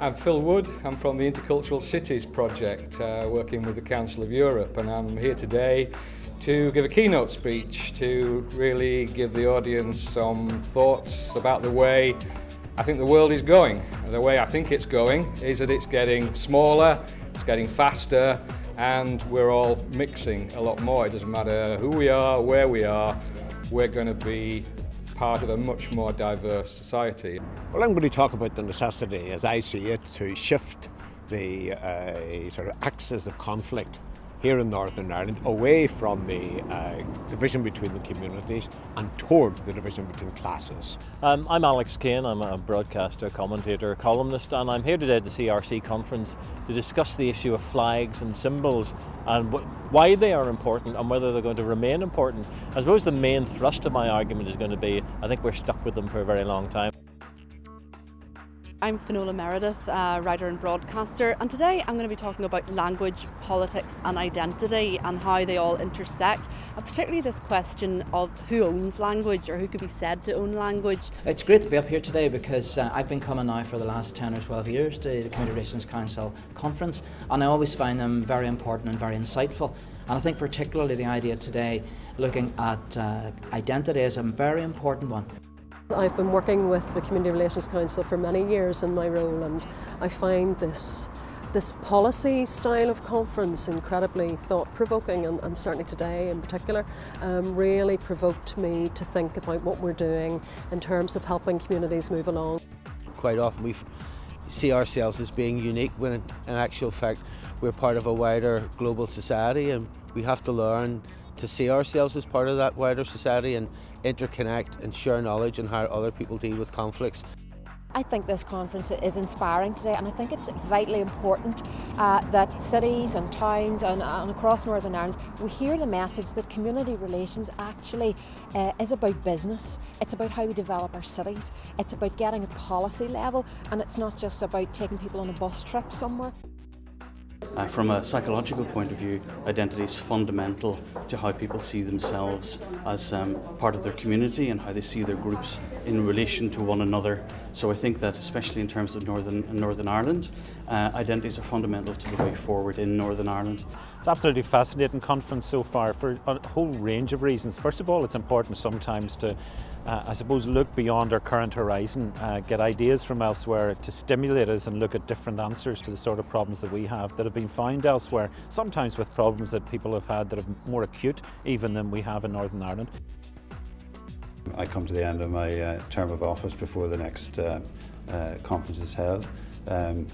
I'm Phil Wood. I'm from the Intercultural Cities project, working with the Council of Europe, and I'm here today to give a keynote speech to really give the audience some thoughts about the way I think the world is going. The way I think it's going is that it's getting smaller, it's getting faster, and we're all mixing a lot more. It doesn't matter who we are, where we are, we're going to be part of a much more diverse society. Well, I'm going to talk about the necessity, as I see it, to shift the sort of axis of conflict here in Northern Ireland away from the division between the communities and towards the division between classes. I'm Alex Kane. I'm a broadcaster, commentator, columnist, and I'm here today at the CRC conference to discuss the issue of flags and symbols and why they are important and whether they're going to remain important. I suppose the main thrust of my argument is going to be I think we're stuck with them for a very long time. I'm Finola Meredith, writer and broadcaster, and today I'm going to be talking about language, politics and identity and how they all intersect, and particularly this question of who owns language or who could be said to own language. It's great to be up here today because I've been coming now for the last 10 or 12 years to the Community Relations Council conference, and I always find them very important and very insightful. And I think particularly the idea today looking at identity is a very important one. I've been working with the Community Relations Council for many years in my role, and I find this policy style of conference incredibly thought-provoking, and certainly today in particular really provoked me to think about what we're doing in terms of helping communities move along. Quite often we see ourselves as being unique when in actual fact we're part of a wider global society, and we have to learn to see ourselves as part of that wider society and interconnect and share knowledge on how other people deal with conflicts. I think this conference is inspiring today, and I think it's vitally important that cities and towns and across Northern Ireland we hear the message that community relations actually is about business. It's about how we develop our cities. It's about getting at policy level, and it's not just about taking people on a bus trip somewhere. From a psychological point of view, identity is fundamental to how people see themselves as part of their community and how they see their groups in relation to one another. So I think that especially in terms of Northern Ireland, identities are fundamental to the way forward in Northern Ireland. It's absolutely fascinating conference so far for a whole range of reasons. First of all, it's important sometimes to I suppose look beyond our current horizon, get ideas from elsewhere to stimulate us and look at different answers to the sort of problems that we have that have been found elsewhere, sometimes with problems that people have had that are more acute even than we have in Northern Ireland. I come to the end of my term of office before the next conference is held, and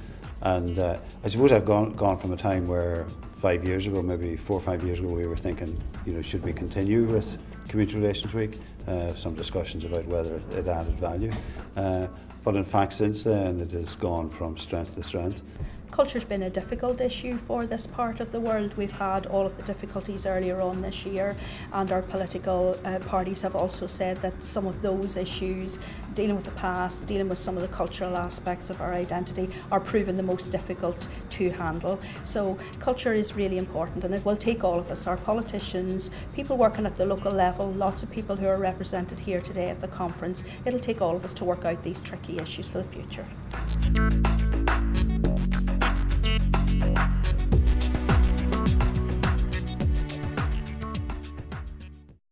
I suppose I've gone from a time where 5 years ago, maybe 4 or 5 years ago, we were thinking, should we continue with Community Relations Week? Some discussions about whether it added value, but in fact since then it has gone from strength to strength. Culture's been a difficult issue for this part of the world. We've had all of the difficulties earlier on this year, and our political parties have also said that some of those issues, dealing with the past, dealing with some of the cultural aspects of our identity, are proven the most difficult to handle. So culture is really important, and it will take all of us, our politicians, people working at the local level, lots of people who are represented here today at the conference. It'll take all of us to work out these tricky issues for the future.